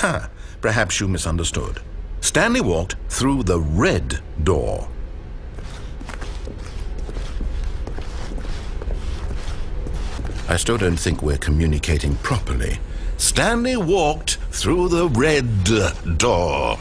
Aha, perhaps you misunderstood. Stanley walked through the red door. I still don't think we're communicating properly. Stanley walked through the red door.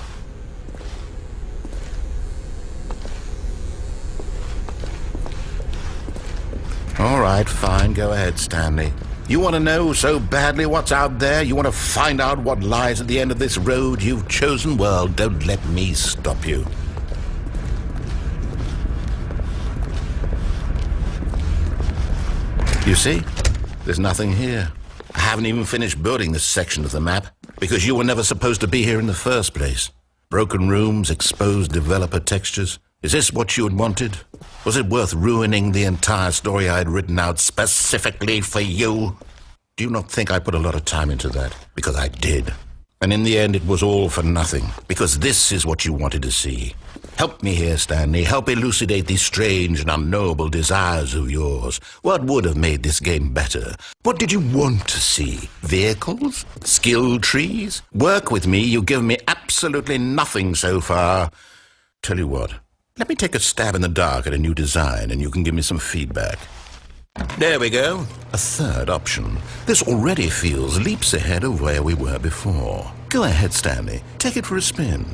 All right, fine, go ahead, Stanley. You want to know so badly what's out there? You want to find out what lies at the end of this road you've chosen? Well, don't let me stop you. You see? There's nothing here. I haven't even finished building this section of the map because you were never supposed to be here in the first place. Broken rooms, exposed developer textures. Is this what you had wanted? Was it worth ruining the entire story I had written out specifically for you? Do you not think I put a lot of time into that? Because I did. And in the end, it was all for nothing. Because this is what you wanted to see. Help me here, Stanley. Help elucidate these strange and unknowable desires of yours. What would have made this game better? What did you want to see? Vehicles? Skill trees? Work with me. You've given me absolutely nothing so far. Tell you what. Let me take a stab in the dark at a new design, and you can give me some feedback. There we go. A third option. This already feels leaps ahead of where we were before. Go ahead, Stanley. Take it for a spin.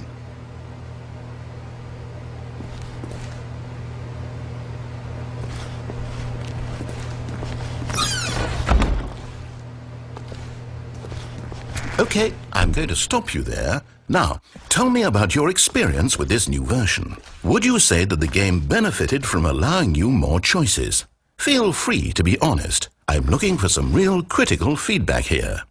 Okay, I'm going to stop you there. Now, tell me about your experience with this new version. Would you say that the game benefited from allowing you more choices? Feel free to be honest. I'm looking for some real critical feedback here.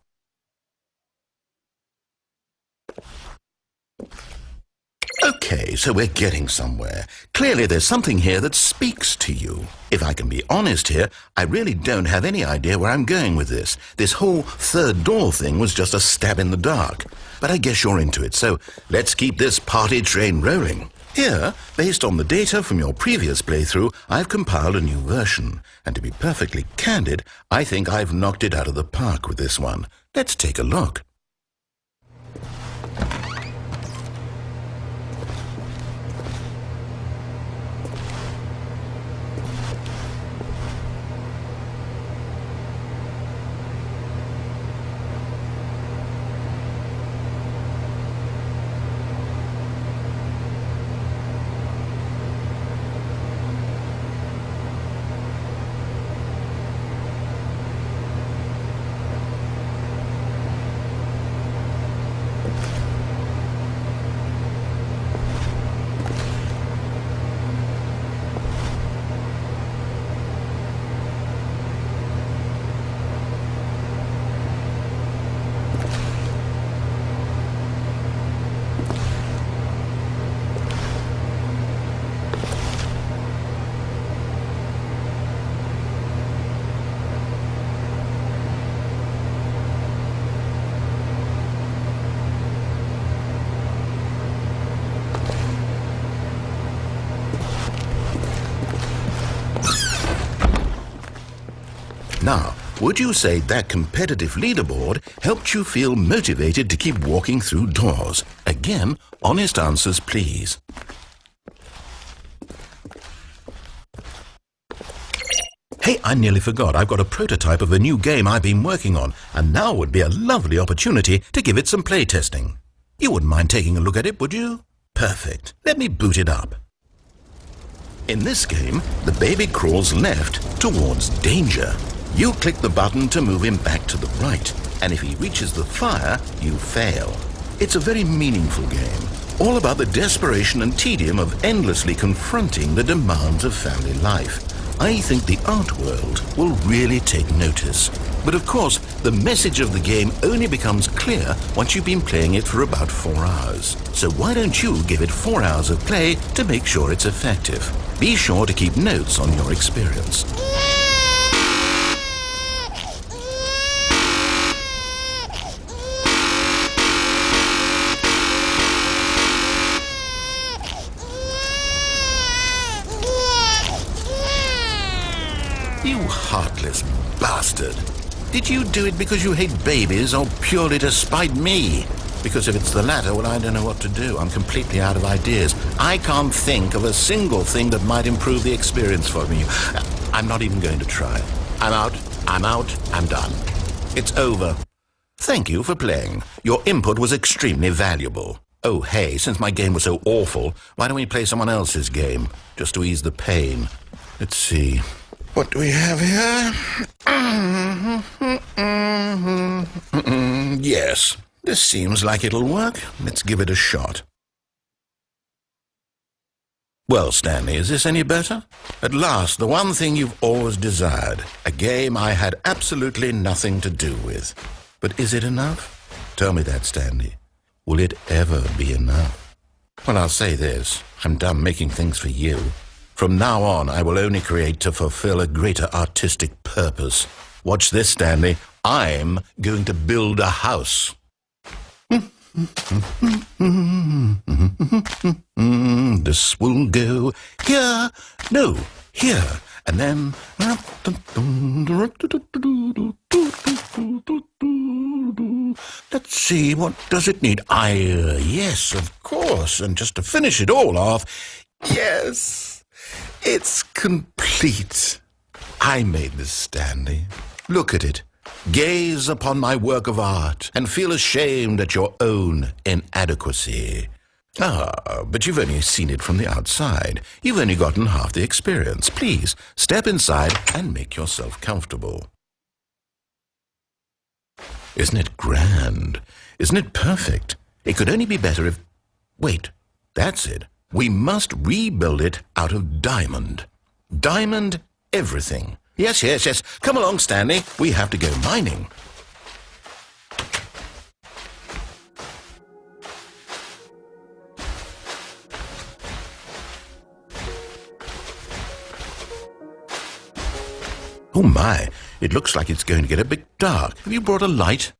Okay, so we're getting somewhere. Clearly there's something here that speaks to you. If I can be honest here, I really don't have any idea where I'm going with this. This whole third door thing was just a stab in the dark. But I guess you're into it, so let's keep this party train rolling. Here, based on the data from your previous playthrough, I've compiled a new version. And to be perfectly candid, I think I've knocked it out of the park with this one. Let's take a look. Now, would you say that competitive leaderboard helped you feel motivated to keep walking through doors? Again, honest answers, please. Hey, I nearly forgot. I've got a prototype of a new game I've been working on, and now would be a lovely opportunity to give it some playtesting. You wouldn't mind taking a look at it, would you? Perfect. Let me boot it up. In this game, the baby crawls left towards danger. You click the button to move him back to the right, and if he reaches the fire, you fail. It's a very meaningful game, all about the desperation and tedium of endlessly confronting the demands of family life. I think the art world will really take notice. But of course, the message of the game only becomes clear once you've been playing it for about 4 hours. So why don't you give it 4 hours of play to make sure it's effective? Be sure to keep notes on your experience. You heartless bastard. Did you do it because you hate babies or purely to spite me? Because if it's the latter, well, I don't know what to do. I'm completely out of ideas. I can't think of a single thing that might improve the experience for me. I'm not even going to try. I'm out, I'm done. It's over. Thank you for playing. Your input was extremely valuable. Oh, hey, since my game was so awful, why don't we play someone else's game, just to ease the pain? Let's see. What do we have here? Yes, this seems like it'll work. Let's give it a shot. Well, Stanley, is this any better? At last, the one thing you've always desired. A game I had absolutely nothing to do with. But is it enough? Tell me that, Stanley. Will it ever be enough? Well, I'll say this. I'm done making things for you. From now on, I will only create to fulfill a greater artistic purpose. Watch this, Stanley. I'm going to build a house. This will go here, no, here, and then... Let's see, what does it need? Yes, of course, and just to finish it all off, yes, it's complete. I made this, Stanley. Look at it. Gaze upon my work of art and feel ashamed at your own inadequacy. Ah, but you've only seen it from the outside. You've only gotten half the experience. Please, step inside and make yourself comfortable. Isn't it grand? Isn't it perfect? It could only be better if... Wait, that's it. We must rebuild it out of diamond. Diamond everything. Yes. Come along, Stanley. We have to go mining. Oh my, it looks like it's going to get a bit dark. Have you brought a light?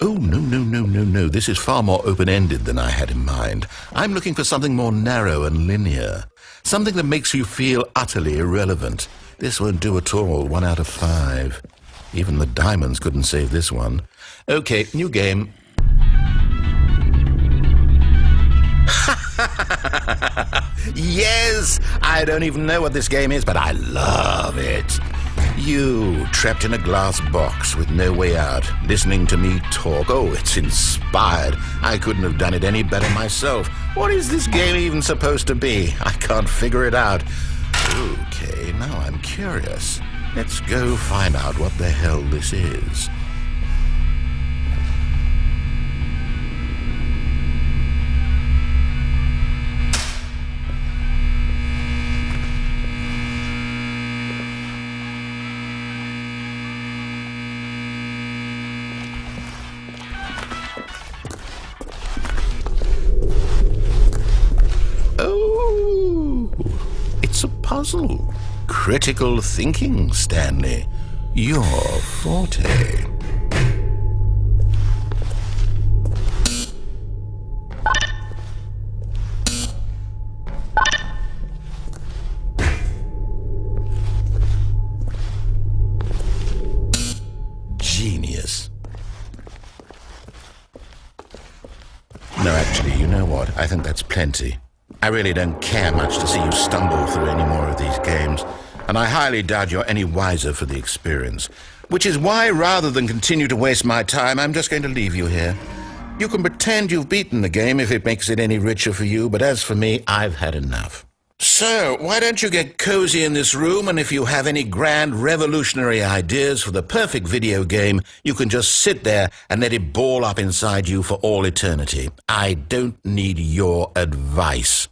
Oh, no. This is far more open-ended than I had in mind. I'm looking for something more narrow and linear. Something that makes you feel utterly irrelevant. This won't do at all. 1 out of 5. Even the diamonds couldn't save this one. Okay, new game. Yes! I don't even know what this game is, but I love it. You, trapped in a glass box with no way out, listening to me talk. Oh, it's inspired. I couldn't have done it any better myself. What is this game even supposed to be? I can't figure it out. Okay, now I'm curious. Let's go find out what the hell this is. Puzzle. Critical thinking, Stanley. Your forte. Genius. No, actually, you know what? I think that's plenty. I really don't care much to see you stumble through any more of these games, and I highly doubt you're any wiser for the experience, which is why, rather than continue to waste my time, I'm just going to leave you here. You can pretend you've beaten the game if it makes it any richer for you, but as for me, I've had enough. So, why don't you get cozy in this room, and if you have any grand revolutionary ideas for the perfect video game, you can just sit there and let it ball up inside you for all eternity. I don't need your advice.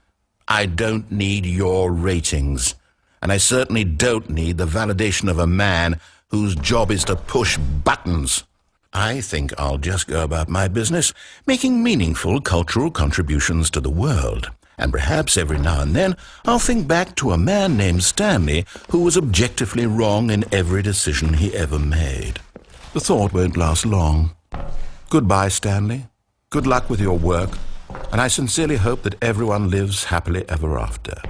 I don't need your ratings. And I certainly don't need the validation of a man whose job is to push buttons. I think I'll just go about my business, making meaningful cultural contributions to the world. And perhaps every now and then I'll think back to a man named Stanley who was objectively wrong in every decision he ever made. The thought won't last long. Goodbye, Stanley. Good luck with your work, and I sincerely hope that everyone lives happily ever after.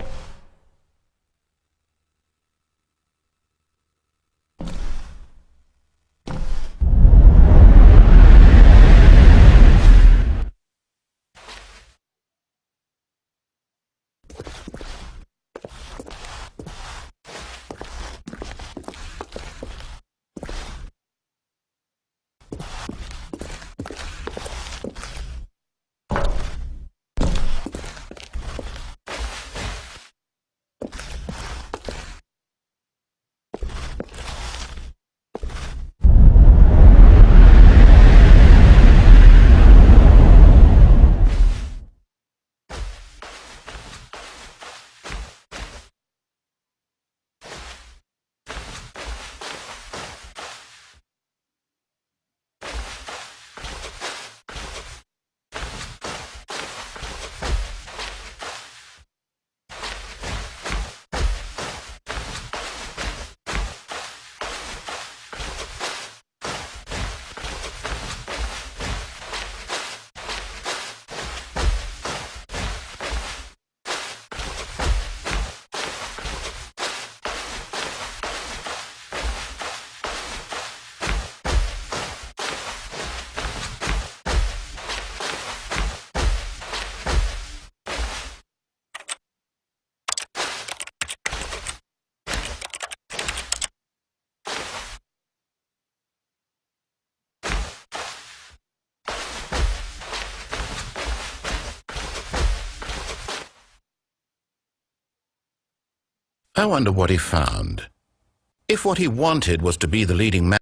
I wonder what he found. If what he wanted was to be the leading man